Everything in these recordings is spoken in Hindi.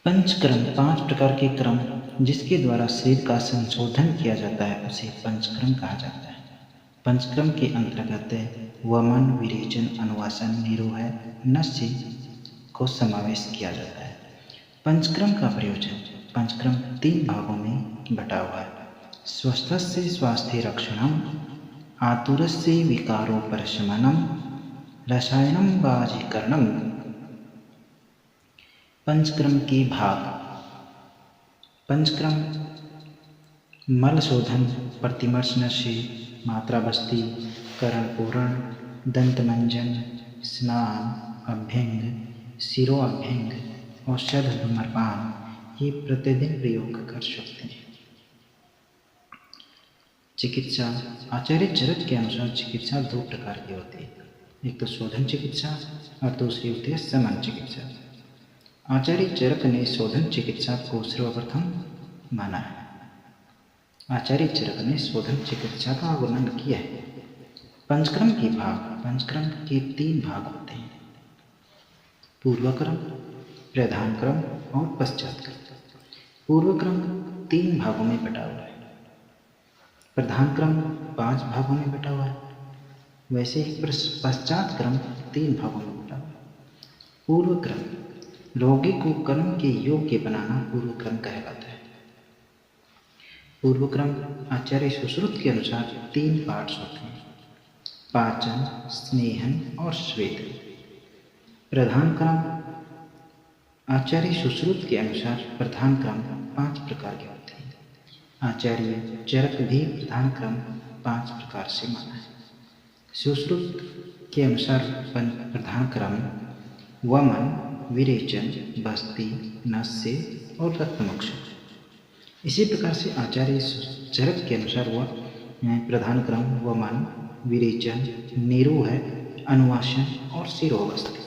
पंचक्रम 5 प्रकार के क्रम जिसके द्वारा शरीर का संशोधन किया जाता है उसे पंचक्रम कहा जाता है। पंचक्रम के अंतर्गत वमन, विरेचन, अनुवासन, निरोह, नस्य को समावेश किया जाता है। पंचक्रम का प्रयोजन। पंचक्रम 3 भागों में बटा हुआ है। स्वस्थस्य स्वास्थ्य रक्षणम, आतुरस्य विकारोपशमनम, रसायनम वाजीकरणम। पंचक्रम के भाग। पंचक्रम मल शोधन, प्रतिमर्श, नस्य, मात्रा बस्ती, करण पूरण, दंतमंजन, स्नान, अभ्यंग, शिरोअभ्यंग, औषध धूम्रपान ये प्रतिदिन प्रयोग कर सकते हैं। चिकित्सा। आचार्य चरक के अनुसार चिकित्सा 2 प्रकार की होती है, एक तो शोधन चिकित्सा और दूसरी होती है शमन चिकित्सा। आचार्य चरक ने शोधन चिकित्सा को सर्वप्रथम माना है। आचार्य चरक ने शोधन चिकित्सा का वर्णन किया है। पंचक्रम के भाग। पंचक्रम के 3 भाग होते हैं, पूर्वक्रम, प्रधान क्रम और पश्चात क्रम। पूर्वक्रम 3 भागों में बटा हुआ है, प्रधान क्रम 5 भागों में बटा हुआ है, वैसे ही पश्चात क्रम 3 भागों में बटा हुआ है। पूर्वक्रम रोगी को कर्म के योग्य बनाना पूर्वक्रम कहलाता है। पूर्वक्रम आचार्य सुश्रुत के अनुसार 3 पार्ट्स होते हैं, पाचन, स्नेहन और स्वेद। प्रधान क्रम आचार्य सुश्रुत के अनुसार प्रधान क्रम 5 प्रकार के होते हैं। आचार्य चरक भी प्रधान क्रम 5 प्रकार से माना है। सुश्रुत के अनुसार प्रधान क्रम वमन, विरेचन, बस्ती, नस्य और रक्तमोक्षण। इसी प्रकार से आचार्य चरक के अनुसार वह प्रधान क्रम वमन, विरेचन, निरोह, अनुवासन और शिरोबस्ती।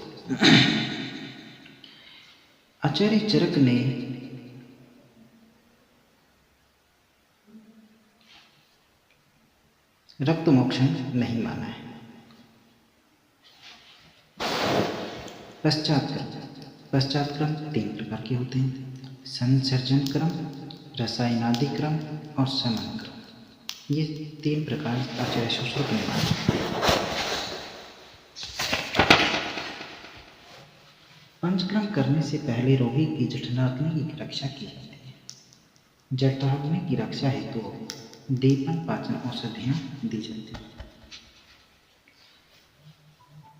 आचार्य चरक ने रक्तमोक्षण नहीं माना है। पश्चात क्रम। पश्चात क्रम 3 प्रकार के होते हैं, संसर्जन क्रम, रसायनादि क्रम और शमन क्रम। ये 3 प्रकार आचार्य सुश्रुत ने माने। पंचक्रम करने से पहले रोगी की जठराग्नि की रक्षा की जाती है। जठराग्नि की रक्षा हेतु दीपन पाचन औषधियाँ दी जाती हैं।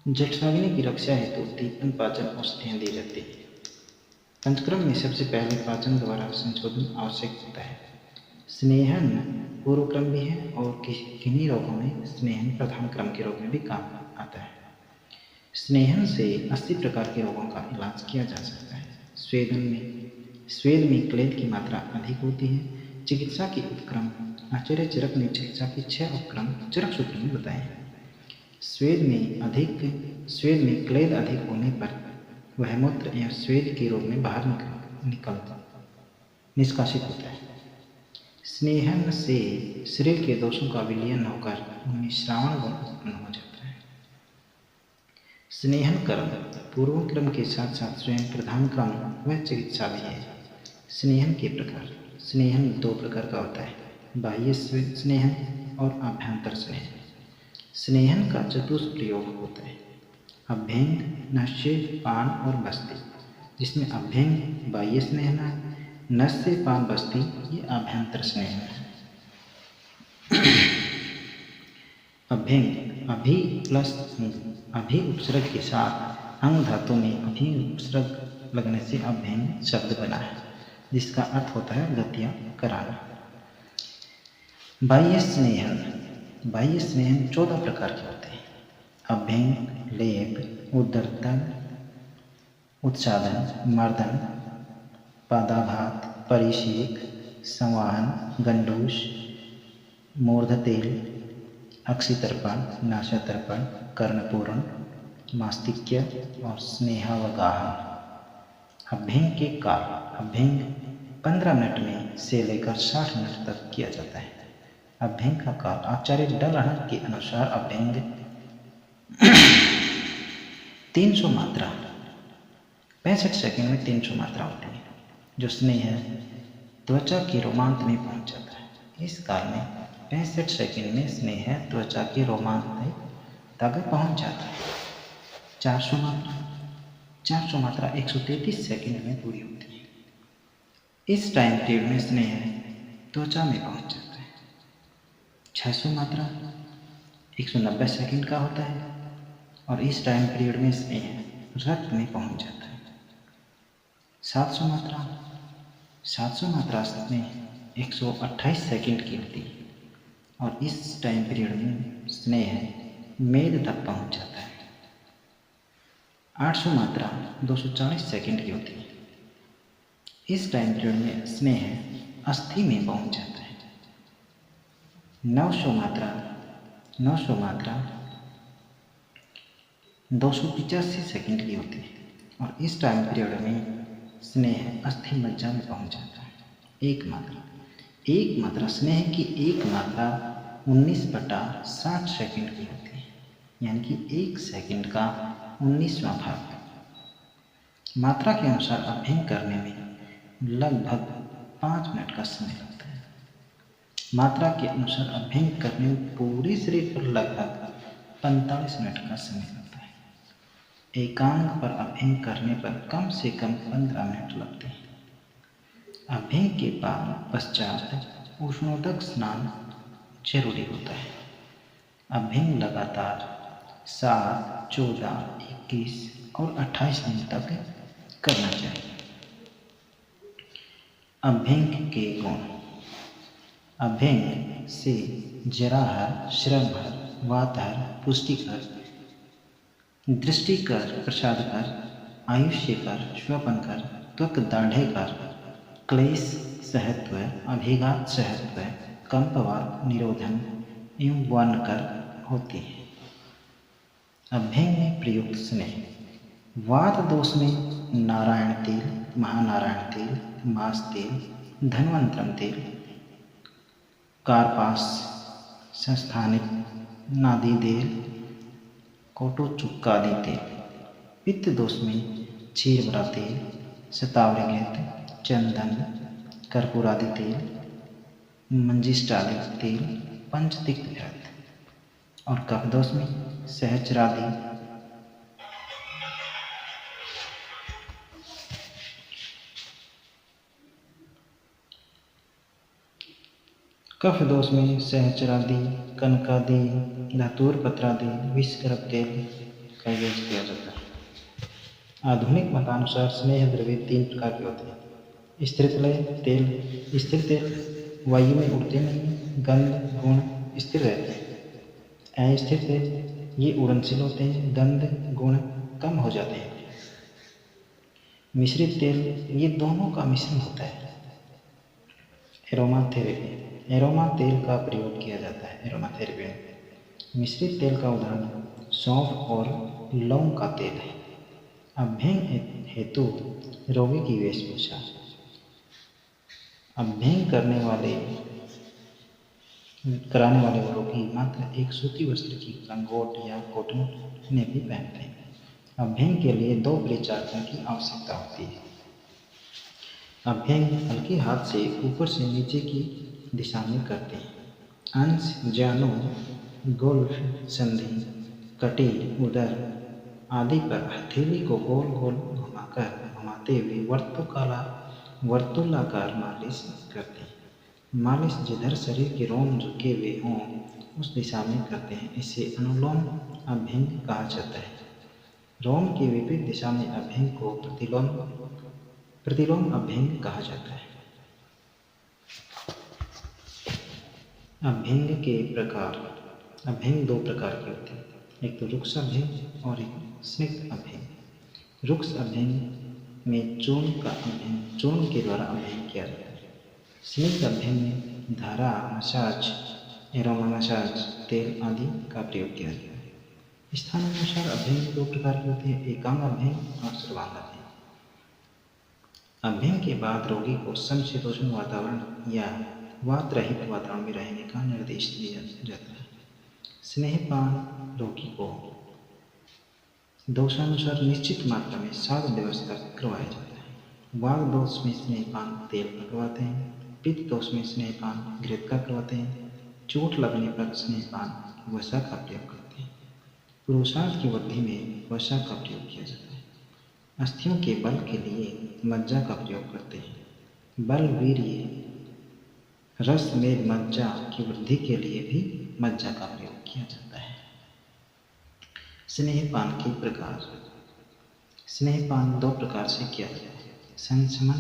जठराग्नि की रक्षा हेतु दीपन पाचन औषधियाँ दी जाती है। पंचक्रम में सबसे पहले पाचन द्वारा संशोधन आवश्यक होता है। स्नेहन पूर्व क्रम भी है और किन्हीं रोगों में स्नेहन प्रधान क्रम के रोग में भी काम आता है। स्नेहन से 80 प्रकार के रोगों का इलाज किया जा सकता है। स्वेद में क्लेद की मात्रा अधिक होती है। चिकित्सा के उपक्रम। आचार्य चरक ने चिकित्सा के 6 उपक्रम चरक सूत्र में बताए हैं। स्वेद में क्लेद अधिक होने पर वह मूत्र या स्वेद के रूप में बाहर निष्कासित होता है। स्नेहन से शरीर के दोषों का विलयन होकर उनमें श्रावण गुण उत्पन्न हो जाता है। स्नेहन क्रम पूर्व क्रम के साथ साथ स्वयं प्रधान क्रम वह चिकित्सा भी है। स्नेहन के प्रकार। स्नेहन 2 प्रकार का होता है, बाह्य स्नेहन और आभ्यंतर स्नेहन। स्नेहन का चतुष्प्रयोग होता है, अभ्यंग, नस्य, पान और बस्ती, जिसमें अभ्यंग बाह्य स्नेहन है, नस्य, पान, बस्ती ये आभ्यंतर स्नेहन है। अभ्यंग अभि प्लस अभि उपसर्ग के साथ अंग धातु में अभि उपसर्ग लगने से अभ्यंग शब्द बना है, जिसका अर्थ होता है गतियाँ कराना। बाह्य स्नेहन 14 प्रकार के होते हैं, अभ्यंग, लेप, उदरतन, उत्सादन, मर्दन, पादाघात, परिषेक, संवाहन, गंडूस, मूर्धतेल, अक्षितर्पण, नासातर्पण, कर्णपूरण, मास्तिक्य और स्नेहावगाहन। अभ्यंग के काल। अभ्यंग 15 मिनट में से लेकर 60 मिनट तक किया जाता है। अभ्यंग का काल। आचार्य डलहर के अनुसार अभ्यंग 300 मात्रा 65 सेकंड में 300 मात्रा होती है। जो स्नेह है त्वचा के रोमांच में पहुंच जाता है। इस काल में 65 सेकंड में स्नेह है त्वचा के रोमांच तक पहुंच जाता है। 400 मात्रा 133 सेकंड में पूरी होती है। इस टाइम पीरियड में स्नेह त्वचा में पहुंच जाता है। 600 मात्रा 190 सेकंड का होता है और इस टाइम पीरियड में स्नेह रक्त में पहुंच जाता है। 700 मात्रा स्नेह 128 सेकंड की होती है और इस टाइम पीरियड में स्नेह मेद तक पहुंच जाता है। 800 मात्रा 240 सेकंड की होती है। इस टाइम पीरियड में स्नेह अस्थि में पहुंच जाता है। 900 मात्रा 285 सेकंड की होती है और इस टाइम पीरियड में स्नेह अस्थि मज्जा में पहुंच जाता है। एक मात्रा स्नेह की एक मात्रा 19/60 सेकंड की होती है, यानी कि 1 सेकंड का 19वां भाग। मात्रा के अनुसार अभ्यंग करने में लगभग 5 मिनट का समय लगता है। मात्रा के अनुसार अभ्यंग करने में पूरे शरीर पर लगभग 45 मिनट का समय लगता है। एकांग पर अभ्यंग करने पर कम से कम 15 मिनट लगते हैं। अभ्यंग के पश्चात उष्णोदक स्नान जरूरी होता है। अभ्यंग लगातार 7, 14, 21 और 28 दिन तक करना चाहिए। अभ्यंग के गुण। अभ्यंग से जराहर, श्रमहर, वातहर, पुष्टिकर, दृष्टिकर, प्रसादकर, आयुष्यकर, स्वपनकर, त्वक दाढ़ेकर, क्लेश सहत्व, अभिघात सहत्व, कंपवात, निरोधन एवं वर्णकर होती है। अभ्यंग में प्रयुक्त स्नेह। वात दोष में नारायण तेल, महानारायण तेल, मास तेल, धन्वंतरम तेल, कार्पास संस्थानिक नादी तेल, कोटोचुक्कादि तेल। पित्त दोष में क्षीरबरा तेल, शतावरी घृत, चंदन, कर्पूरादि तेल, मंजिष्ठादि तेल, पंचतिक्त घृत। और कफ दोष में सहचरादि, कफ दोष में सहचरादि, कनकादि, धतूर पत्रादि, विषगर्भ तेल का यूज किया जाता है। आधुनिक मतानुसार स्नेह द्रव्य 3 प्रकार के होते हैं। स्थिर तेल। स्थिर तेल वायु में उड़ते नहीं, गंध गुण स्थिर रहते हैं। अस्थिर तेल ये उड़नशील होते हैं, गंध गुण कम हो जाते हैं। मिश्रित तेल ये दोनों का मिश्रण होता है। Aroma therapy. एरोमा तेल का प्रयोग किया जाता है एरोमा थेरेपी में। मिश्रित तेल का उदाहरण सौंफ और लौंग का तेल है। अभ्यंग हेतु रोगी की वेशभूषा। अभ्यंग कराने वाले रोगी मात्र एक सूती वस्त्र की लंगोट या कॉटन ने भी पहनते हैं। अभ्यंग के लिए 2 परिचारकों की आवश्यकता होती है। अभ्यंग हल्के हाथ से ऊपर से नीचे की दिशा में करते हैं। अंश, जानो, गोल्फ, संधि, कटी, उदर आदि पर हथेली को गोल गोल घुमाते हुए वर्तुलाकार मालिश करते हैं। मालिश जिधर शरीर के रोम झुके हुए हों उस दिशा में करते हैं। इसे अनुलोम अभ्यंग कहा जाता है। रोम की विपरीत दिशा में अभ्यंग को प्रतिलोम अभ्यंग कहा जाता है। अभ्यंग के प्रकार। अभ्यंग 2 प्रकार के होते हैं, एक तो रुक्ष अभ्यंग और एक स्निग्ध अभ्यंग। रुक्ष अभ्यंग में चूर्ण के द्वारा अभ्यंग किया जाता है। स्निग्ध अभ्यंग में धारा, मसाज, एरोमा मसाज, तेल आदि का प्रयोग किया जाता है। स्थानानुसार अभ्यंग 2 प्रकार के होते हैं, एकांग अभ्यंग और सर्वांग अभ्यंग। अभ्यंग के बाद रोगी को समशीतोष्ण वातावरण या वात रहित वातावरण में रहने का निर्देश दिया जाता है। स्नेहपान रोगी को दोषानुसार निश्चित मात्रा में 7 दिवस तक करवाया जाता है। वाग दोष में स्नेहपान तेल का करवाते हैं। पित्त दोष में स्नेहपान घृत का करवाते हैं। चोट लगने पर स्नेहपान वसा का प्रयोग करते हैं। पुरुषार्थ की वृद्धि में वसा का प्रयोग किया जाता है। अस्थियों के बल के लिए मज्जा का प्रयोग करते हैं। बल वीर्य रस में मज्जा की वृद्धि के लिए भी मज्जा का प्रयोग किया जाता है। स्नेहपान के प्रकार। स्नेहपान दो प्रकार से किया जाता है। संशमन,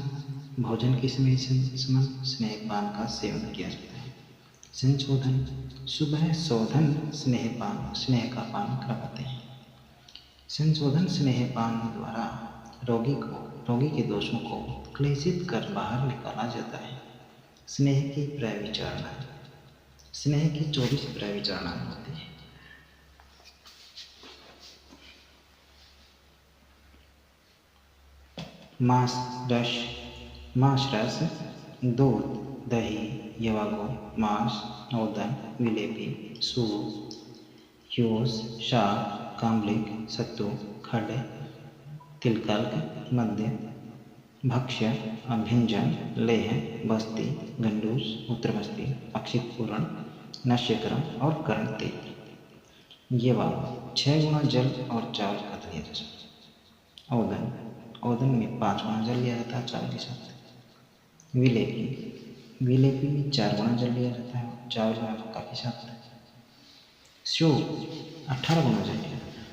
भोजन के समय संशमन स्नेहपान का सेवन किया जाता है। संशोधन, सुबह शोधन स्नेहपान स्नेह का पान करवाते हैं। संशोधन स्नेहपान द्वारा रोगी के दोषों को क्लेशित कर बाहर निकाला जाता है। स्नेह की प्रविचारणा। स्नेह की 24 प्रविचारणाएं होती है। मांस रस, दूध, दही, यवागो, मांस, ओदन, विलेपी, सूप, ह्यूस, शाक, काम्बलिक, सत्तू, खड, तिलकल्क, मद्य, भक्ष्य, अभ्यंजन, लेह, बस्ती, गंडूस, उत्तर बस्ती, अक्षित पूरण, नश्यकरण और करण तेल। ये वाला 6 गुना जल और चावल का लिया जा सकता है। ओदन में 5 गुना जल लिया जाता है चावल के साथ। विलेपी में 4 गुना जल लिया जाता है चावल और मक्का के साथ। स्यू 18 गुना जल लिया जाता है।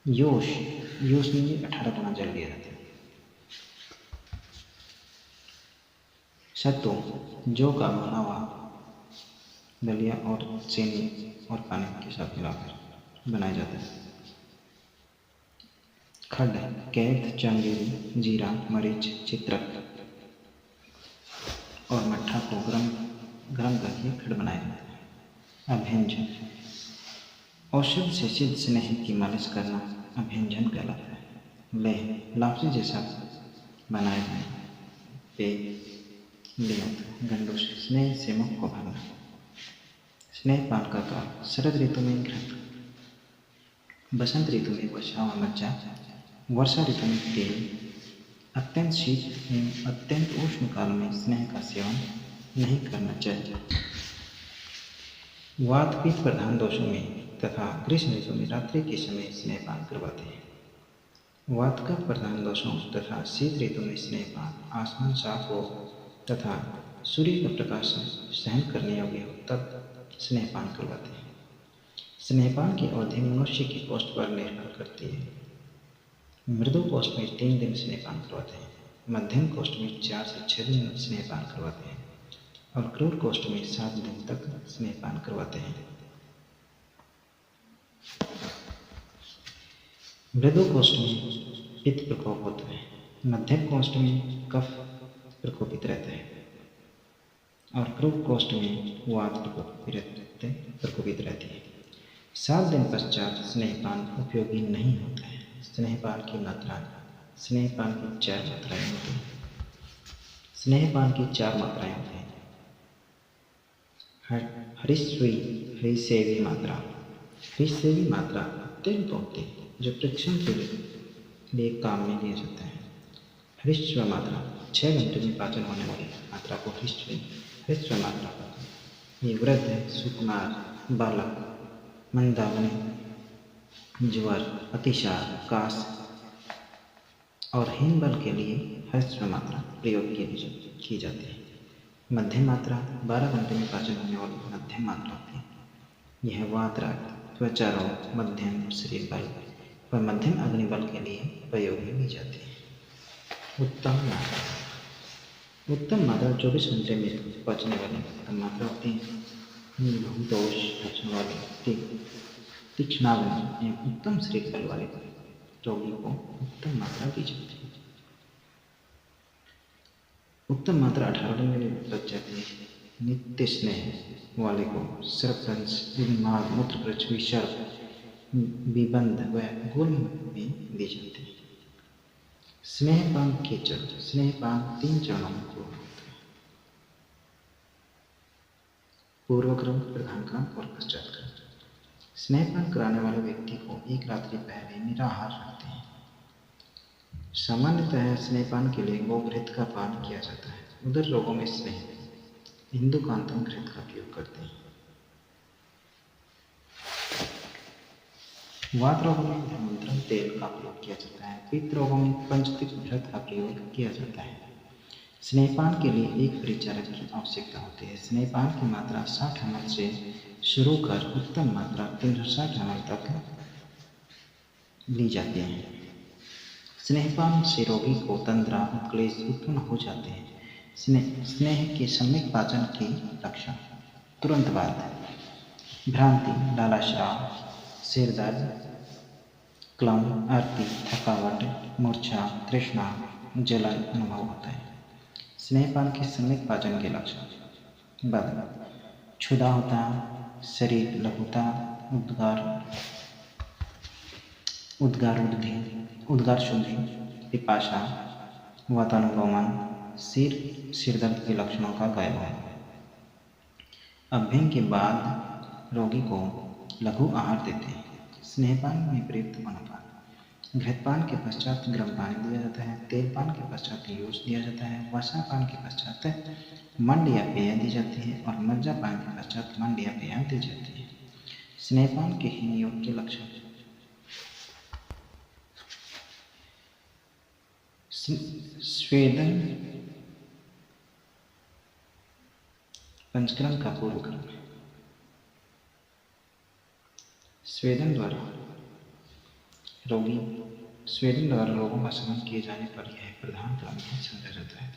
योश में भी 18 गुना जल लिया जाता है। सत्तू जौ का बना हुआ दलिया और चीनी और पानी के साथ मिलाकर बनाया जाता है। खड कैद, चंगेरी, जीरा, मरीच, चित्रक और मट्ठा को गरम करके खड बनाया जाता है। अभ्यंजन औषध से सिद्ध स्नेह की मालिश करना अभ्यंजन कहलाता है। लेह लापसी जैसा बनाए गए पे लिया होता है। गंडूस स्नेह से मुख को भरना। स्नेहपान का काल शरद ऋतु में घृत, बसंत ऋतु में वसा व मज्जा, वर्षा ऋतु में तेल। अत्यंत शीत एवं अत्यंत उष्ण काल में स्नेह का सेवन नहीं करना चाहिए। वात पित्त प्रधान दोषों में तथा ग्रीष्म ऋतु में रात्रि के समय स्नेहपान करवाते हैं। वात का प्रधान दोषों तथा शीत ऋतु में स्नेहपान आसमान साफ हो तथा सूर्य का प्रकाश सहन करने योग्य हो तब स्नेहपान करवाते हैं। स्नेहपान की अवधि मनुष्य की पोस्ट पर निर्भर करती है। मृदु कोष्ठ में 3 दिन स्नेहपान करवाते हैं। मध्यम कोष्ठ में 4 से 6 दिन स्नेहपान करवाते हैं और क्रूर कोष्ठ में 7 दिन तक स्नेहपान करवाते हैं। मृदु कोष्ठ में पित्त प्रकोप होता है। मध्यम कोष्ठ में कफ प्रकोपित रहता है और क्रूर कोष्ठ में वात प्रकोपित रहती है। 7 दिन पश्चात स्नेहपान उपयोगी नहीं होता है। स्नेहपान की मात्रा। स्नेहपान की 4 मात्राएं होती हैं। स्नेहपान की 4 मात्राएं होती हैं। हरिसेवी मात्रा। हरिसेवी मात्रा अत्यंत होती है जो परीक्षण के लिए काम में लिया जाता है। हरिश्व मात्रा 6 घंटे में पाचन होने वाली मात्रा को हरिश्व मात्रा कहते हैं। ये वृद्ध, सुकुमार, बालक, मंदाग्नि, ज्वर, अतिसार, काश और हीन बल के लिए हरिश्व मात्रा प्रयोग की जाती है। मध्यम मात्रा 12 घंटे में पाचन होने वाली मध्यम मात्रा होती है। यह वात राग, त्वचा रोग, मध्यम शरीर बल व मध्यम अग्नि बल के लिए प्रयोगी ली जाती है। उत्तम मात्रा 24 घंटे में पचने वाली उत्तम मात्रा होती है। दोष पचने वाली तीक्ष्णाग्नि एवं उत्तम शरीर बल वाले रोगी को उत्तम मात्रा दी जाती है। उत्तम मात्रा 18 दिन में बच जाती है। नित्य स्नेह वाले को सरपंच, माघ, मूत्रप्रच, विसर्प, विबंध व गुल्म में दी जाती है। स्नेहपान के चरण। स्नेहपान 3 चरणों में पूर्ण होता है। पूर्व क्रम, प्रधान क्रम और पश्चात क्रम। स्नेहपान कराने वाले व्यक्ति को एक रात्रि पहले निराहार रखते हैं। सामान्यतः स्नेहपान के लिए गोघृत का पान किया जाता है। उदर रोगों में स्नेह हिंदुकांतम घृत का प्रयोग करते हैं। वात रोगों में धर्मांतरण तेल का प्रयोग किया जाता है। पित्त रोगों में पंचतिक घृत का प्रयोग किया जाता है। स्नेहपान के लिए एक परिचारक की आवश्यकता होती है। स्नेहपान की मात्रा 60 ml से शुरू कर उत्तम मात्रा 360 ml तक ली जाती है। स्नेहपान से रोगी को तंद्रा उत्क्लेश उत्पन्न हो जाते हैं। स्नेह के सम्यक पाचन के लक्षण। तुरंत बाद भ्रांति, लालाश्राव, सिर दर्द, क्लम, आरती, थकावट, मूर्छा, तृष्णा, जलन अनुभव होता है। स्नेहपान के सम्यक पाचन के लक्षण। बदल, क्षुधा होता, शरीर लघुता, उद्गार शुद्धि, पिपाशा, वातानुगमन, सिर दर्द के लक्षणों का गायब है। अभ्यंग के बाद रोगी को लघु आहार देते हैं। स्नेहपान में प्रयुक्त पान। घृतपान के पश्चात गर्म पानी दिया जाता है। तेलपान के पश्चात यूज दिया जाता है। वसापान के पश्चात मंड या पेय दी जाती है और मज्जापान के पश्चात मंड या पेय दी जाती है। स्नेहपान के हीन योग के लक्षण। स्वेदन पंचकर्म का पूर्व क्रम। स्वेदन द्वारा रोगों का शमन किए जाने पर यह प्रधान क्रम समझा जाता है।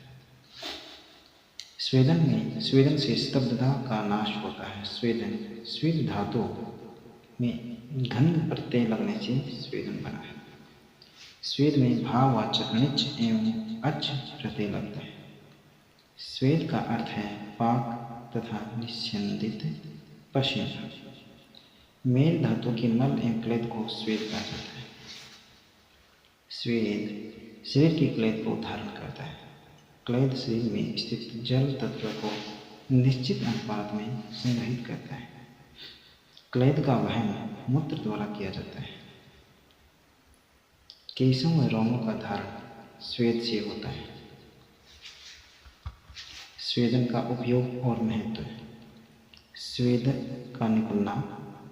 स्वेदन से स्तब्धता का नाश होता है। स्वेद धातु में घन प्रत्यय लगने से स्वेदन बना है। स्वेद में भाववाचक निच एवं अच प्रत्यय लगता है। स्वेद का अर्थ है पाक तथा निस्यंदित पसीना। मेल धातु के मल एवं क्लेद को स्वेद कहा जाता है। स्वेद शरीर की क्लेद को धारण करता है। क्लेद शरीर में स्थित जल तत्व को निश्चित अनुपात में संग्रहित करता है। क्लेद का वहन मूत्र द्वारा किया जाता है। केशों में रोमों का धारण स्वेद से होता है। स्वेदन का उपयोग और महत्व। स्वेद का निकलना,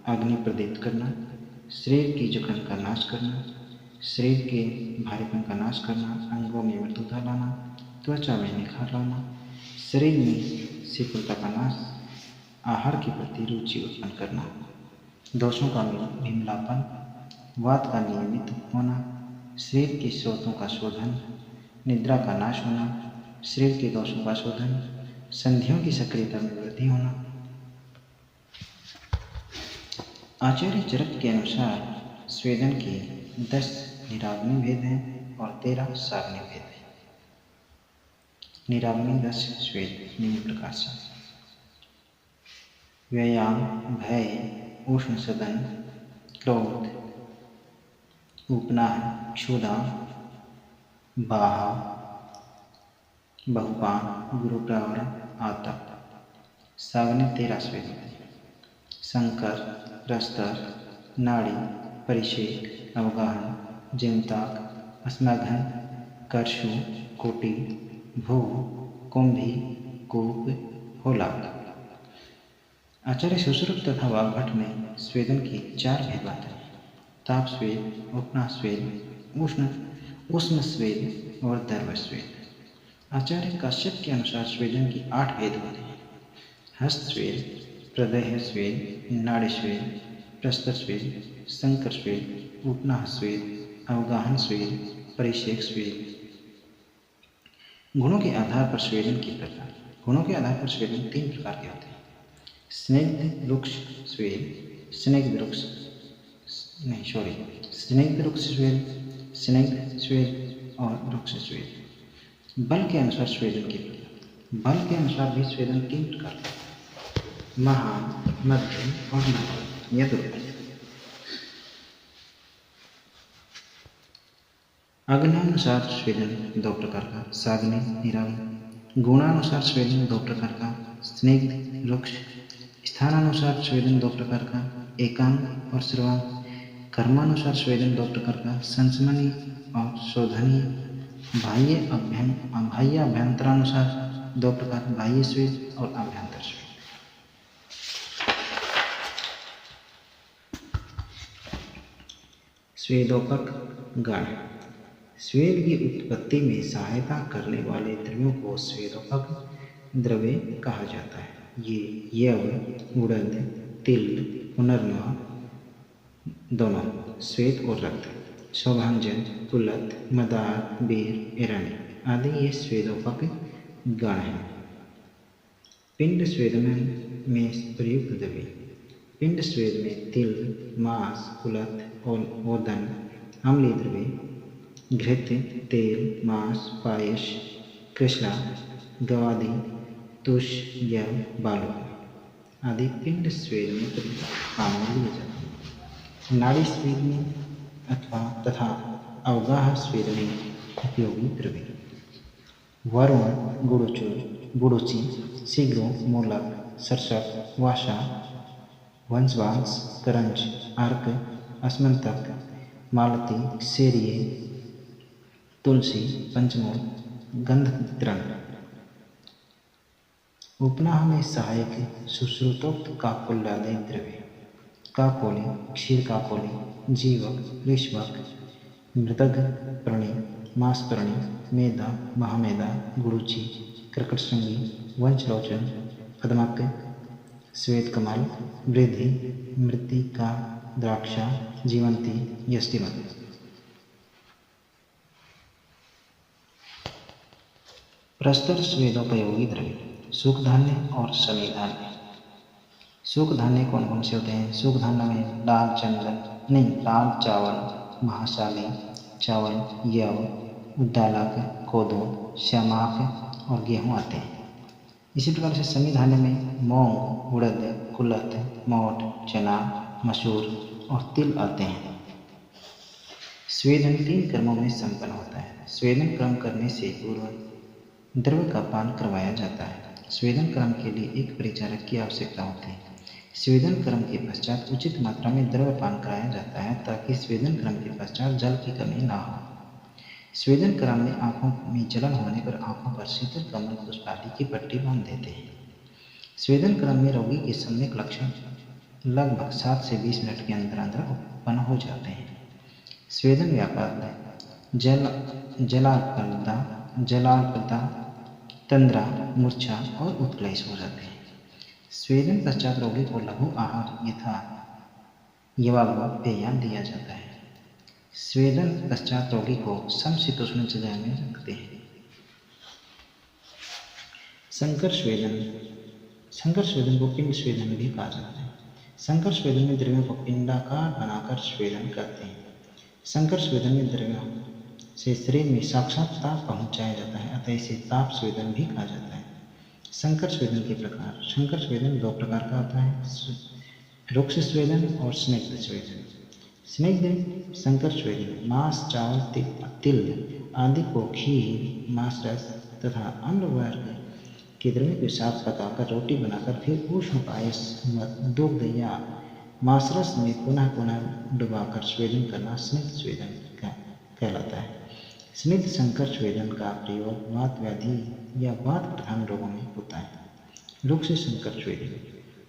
अग्नि प्रदीप्त करना, शरीर की जकड़न का नाश करना, शरीर के भारीपन का नाश करना, अंगों में मृदुता लाना, त्वचा में निखार लाना, शरीर में शीतलता का नाश, आहार के प्रति रुचि उत्पन्न करना, दोषों का निम्लापन, वात का नियमित होना, शरीर के स्रोतों का शोधन, निद्रा का नाश होना, शरीर के दोषों का शोधन, संधियों की सक्रियता में वृद्धि होना। आचार्य चरक के अनुसार स्वेदन के 10 निराग्नि भेद हैं और 13 साग्नि भेद हैं। निराग्नि 10 स्वेद निम्न प्रकार से। व्यायाम, भय, उष्ण सदन, क्रोध, उपनाह, क्षुधा, बाहा, बहुपान, गुरुप्रवर, आतप। साग्नि 13 स्वेद होते हैं। संकर, प्रस्तर, नाड़ी, परिषेक, अवगाहन, जिमताक, अस्माघन, कर्षु, कोटि, भू, कुंभी, कूप, होलाक। आचार्य सुश्रुत तथा वाग्भट में स्वेदन की 4 भेद बातें हैं। ताप स्वेद, उपनाह स्वेद, उष्ण स्वेद और दर्व स्वेद। आचार्य काश्यप के अनुसार स्वेदन की 8 भेद होते हैं। हस्त स्वेद, प्रदेह स्वेद, नाड़ी स्वेद, प्रस्तर स्वेद, संकर स्वेद, उपनाह स्वेद, अवगाहन स्वेद, परिषेक स्वेद। गुणों के आधार पर स्वेदन की प्रकार। गुणों के आधार पर स्वेदन 3 प्रकार के होते हैं। स्निग्ध रुक्ष स्वेद, स्निग्ध स्वेद और रुक्ष स्वेद। बल के अनुसार स्वेदन की प्रकार। बल के अनुसार भी स्वेदन 3 प्रकार के होते हैं। महान, मध्यम और नगण्य। यह दुर्बल। अग्नानुसार स्वेदन 2 प्रकार का, साग्नि, निराग्नि। गुणानुसार स्वेदन 2 प्रकार का, स्निग्ध, रुक्ष। स्थानानुसार स्वेदन 2 प्रकार का, एकांग और सर्वांग। कर्मानुसार स्वेदन 2 प्रकार का, संसमनी और शोधनीय। बाह्य अभ्यंतरानुसार दो प्रकार, बाह्य स्वेद और अभ्यंतर स्वेद। स्वेदोपक गण। स्वेद की उत्पत्ति में सहायता करने वाले द्रव्यों को स्वेदोपक द्रव्य कहा जाता है। ये यव, उड़द, तिल, पुनर्नवा दोनों, श्वेत और रक्त, शोभांजन, कुलत, मदार, बेर, एरण्य आदि ये स्वेदोपक गण हैं। पिंड स्वेदन में प्रयुक्त द्रव्य। पिंड स्वेद में तिल, मांस, कुलत और ओदन, अम्लीय द्रव्य, घृत, तेल, मांस, पायस, कृष्णा, गवादि, तुष, यव, बालू आदि पिंड स्वेद में काम में लिए जाते हैं। नाड़ी स्वेद में तथा अवगाह स्वेद में उपयोगी द्रव्य। वरुण, गुड़ुचि, शीघ्रो, मूलक, सरसक, वाशा, वंशवांस, करंज, अर्क, अस्मंतक, मालती, सेरिये, तुलसी, पंचमूल, गंधद्रन। उपनाह में सहायक सुश्रुतोक्त काकोल्यादि द्रव्य। काकोली, क्षीर काकोली, जीवक, ऋष्वक, मृदग प्रणी, मांसप्रणी, मेदा, महामेदा, गुरुचि, कर्कटश्रृंगी, वंशलोचन, पद्मक, श्वेत कमल, वृद्धि, मृत्तिका, द्राक्षा, जीवंती, यष्टिमत। प्रस्तर स्वेदोपयोगी द्रव्य। सूख धान्य और समी धान्य। सूख धान्य कौन कौन से होते हैं? सूख धान्य में लाल चावल, महाशाली चावल, यव, उद्दालक, कोदो, श्यामाक और गेहूँ आते हैं। इसी प्रकार से समी धान्य में मूंग, उड़द, कुलत, मोठ, चना, मसूर और तिल आते हैं। स्वेदन 3 क्रमों में संपन्न होता है। स्वेदन क्रम करने से पूर्व द्रव्य का पान करवाया जाता है। स्वेदन क्रम के लिए एक परिचारक की आवश्यकता होती है। स्वेदन क्रम के पश्चात उचित मात्रा में द्रव्य पान कराया जाता है ताकि स्वेदन क्रम के पश्चात जल की कमी न हो। स्वेदन क्रम में आंखों में जलन होने पर आंखों पर शीतल कमल पुष्पादि की पट्टी बांध देते हैं। स्वेदन क्रम में रोगी के सम्यक लक्षण लगभग 7 से 20 मिनट के अंदर अंदर उत्पन्न हो जाते हैं। स्वेदन व्यापार जलाल्पता, तंद्रा, मूर्छा और उत्क्लेश हो जाते हैं। स्वेदन पश्चात रोगी को लघु आहार यथा यवागवा पेय दिया जाता है। स्वेदन पश्चात रोगी को समशीतोष्ण जगह में रखते हैं। संकर स्वेदन को पिंड स्वेदन भी कहा जाता है। संकर स्वेदन में द्रव्यों को पिंडाकार बनाकर स्वेदन करते हैं। संकर स्वेदन में द्रव्यों से शरीर में साक्षात ताप पहुंचाया जाता है, अतः इसे ताप स्वेदन भी कहा जाता है। संकर स्वेदन के प्रकार। संकर स्वेदन 2 प्रकार का होता है, रुक्ष स्वेदन और स्निग्ध स्वेदन। स्निग्ध संकर स्वेदन मांस, चावल, तिल आदि को खीर, मांस रस तथा अन्य वर्ग के द्रव्य के साथ पकाकर रोटी बनाकर फिर उष्ण पायस, दुग्ध या मांसरस में पुनः डुबाकर स्वेदन करना स्निग्ध स्वेदन कहलाता है। स्निग्ध संकर स्वेदन का प्रयोग वात व्याधि या वात प्रधान रोगों में होता है। रुक्ष संकर स्वेदन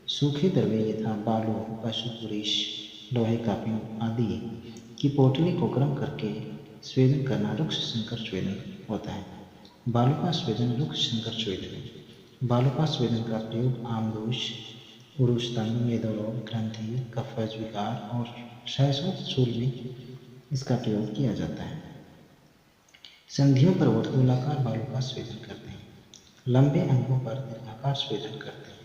सूखे द्रव्य यथा बालू, पशु पुरीश, लोहे का पिंड आदि की पोटली को गर्म करके स्वेदन करना रुक्ष संकर स्वेदन होता है। बालू का स्वेदन रुक्ष संकर स्वेदन है। बालू का स्वेदन का प्रयोग आमदोष, उरुस्तंभ, मेदोरोग, ग्रंथि, कफज विकार और क्षयशूल में इसका प्रयोग किया जाता है। संधियों पर वर्तुलाकार बालू का स्वेदन करते हैं। लंबे अंगों पर दीर्घाकार स्वेदन करते हैं।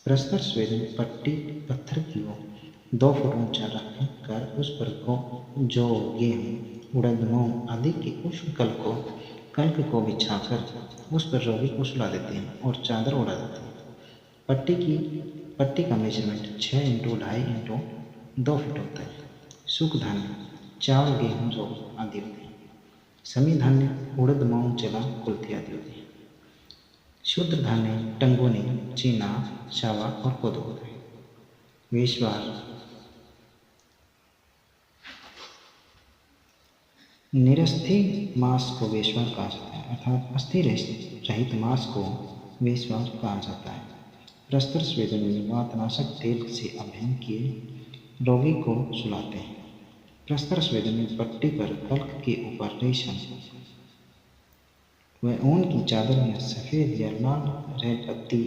प्रस्तर स्वेदन पट्टी पत्थर की ओर 2 फुट ऊंचा रखकर उस पर जौ, गेहूँ, उड़द, मूंग आदि के उष्ण कल्क को बिछाकर उस पर रोगी को सुला देते हैं और चादर उड़ा देते हैं। पट्टी का मेजरमेंट 6 × 2.5 × 2 फुट होता है। सूख धान्य चावल, गेहूँ, जौ आदि होते हैं। समी धान्य उड़द, मूंग, चना, कुल्थी आदि होते हैं। शुद्ध धान्य टंगोनी, चीना, चावा और कोदो होते हैं। विश्वास निरस्थि मांस को वेश्वार कहा जाता है, अर्थात अस्थि रहित मांस को वेश्वार कहा जाता है। प्रस्तर स्वेदन में वातनाशक तेल से अभिनय किए रोगी को सुलाते हैं। प्रस्तर स्वेदन में पट्टी पर कल्क के ऊपर रेशम व ऊन की चादर में सफ़ेद या लाल रेल पत्ती